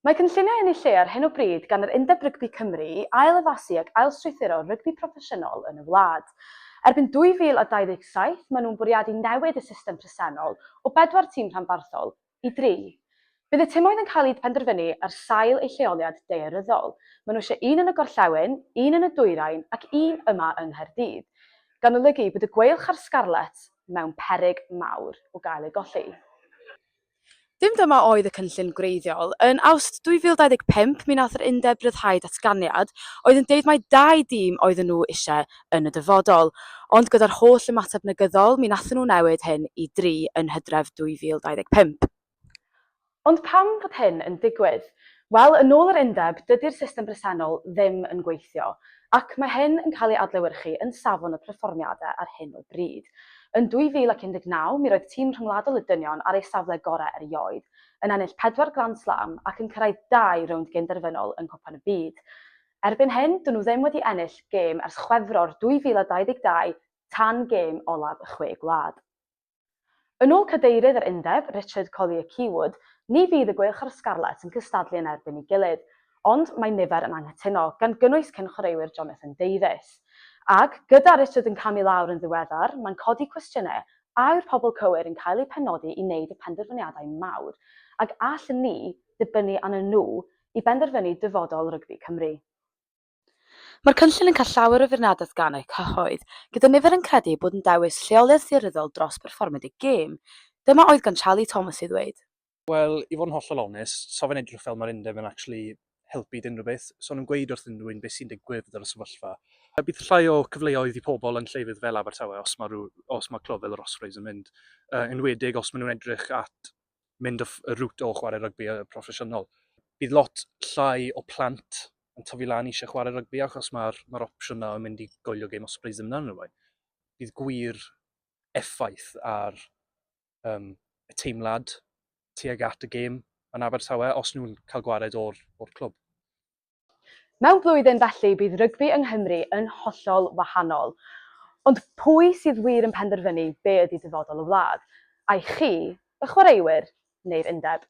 Mae cynlluniau yn eu lle ar hyn o bryd gan yr Undeb Rygbi Cymru i ail-addasu ac ail-strwythuro rygbi proffesiynol yn y wlad. Erbyn 2027, maen nhw'n bwriadu newid y system bresennol o 4 tîm rhanbarthol i 3. Bydd y timoedd yn cael eu penderfynu ar sail eu lleoliad daearyddol. Maen nhw eisiau un yn y gorllewin, un yn y dwyrain ac un yma yng Nghaerdydd, gan olygu bod y gweilch a'r sgarlet mewn peryg mawr o gael ei golli. Dim dyma oedd y cynllun gwreiddiol. Yn Awst 2025, mi nath yr Undeb ryddhau datganiad oedd yn deud mai 2 dîm oedden nhw eisiau yn y dyfodol, ond gyda'r holl ymateb negyddol, mi nathon nhw newid hyn i 3 yn Hydref 2025. Ond pam fod hyn yn digwydd? Wel, yn ôl yr Undeb, dydy'r system bresennol ddim yn gweithio, ac mae hyn yn cael ei adlewyrchu yn safon y perfformiadau ar hyn o bryd. Yn 2019, mi roedd tîm rhyngwladol y dynion ar ei safle gorau erioed, yn ennill 4 Grand Slam ac yn cyrraedd 2 rownd genderfynol yn Cwpan y Byd. Erbyn hyn, dyn nhw ddim wedi ennill gêm ers Chwefror 2022 tan gêm olaf y 6 gwlad. Yn ôl cadeirydd yr Undeb, Richard Collier-Keywood, ni fydd y gweilch a'r sgarlet yn cystadlu yn erbyn ei gilydd, ond mae nifer yn anghytuno, gan gynnwys cyn-chwaraewyr Jonathan Davies. Ac gyda Richard yn camu lawr yn ddiweddar, mae'n codi cwestiynau a yw'r pobl cywir yn cael eu penodi i wneud y penderfyniadau mawr, ac allwn ni ddibynnu arnyn nhw i benderfynu dyfodol rygbi Cymru. Mae'r cynllun yn cael llawer o feirniadaeth gan eu cyhoedd, gyda nifer yn credu bod yn dewis lleoliad daearyddol dros perfformiad y gêm. Dyma oedd gan Charlie Thomas i ddweud. Wel, i fod yn hollol onest, so fe'n edrych fel mae'r Undeb yn actually helpu unrhyw beth. So nhw'n gweud wrth unrhyw un beth sy'n digwydd ar y sefyllfa. Bydd llai o cyfleoedd i pobl yn llefydd fel Abertawe os mae clwb fel yr Ospreys yn mynd. Enwedig os maen nhw'n edrych at mynd y rŵt o chwarae rygbi proffesiynol. Bydd lot llai o plant yn tyfu lan eisiau chwarae rygbi achos mae'r opsiwn yna yn mynd i goelio gêm Ospreys ddim yna nhw. Bydd gwir effaith ar y teimlad tuag at y gêm yn Abertawe os nhw'n cael gwared o'r clwb. Mewn blwyddyn felly, bydd rygbi yng Nghymru yn hollol wahanol. Ond pwy sydd wir yn penderfynu be ydy dyfodol y wlad? A chi, y chwaraewyr neu'r Undeb?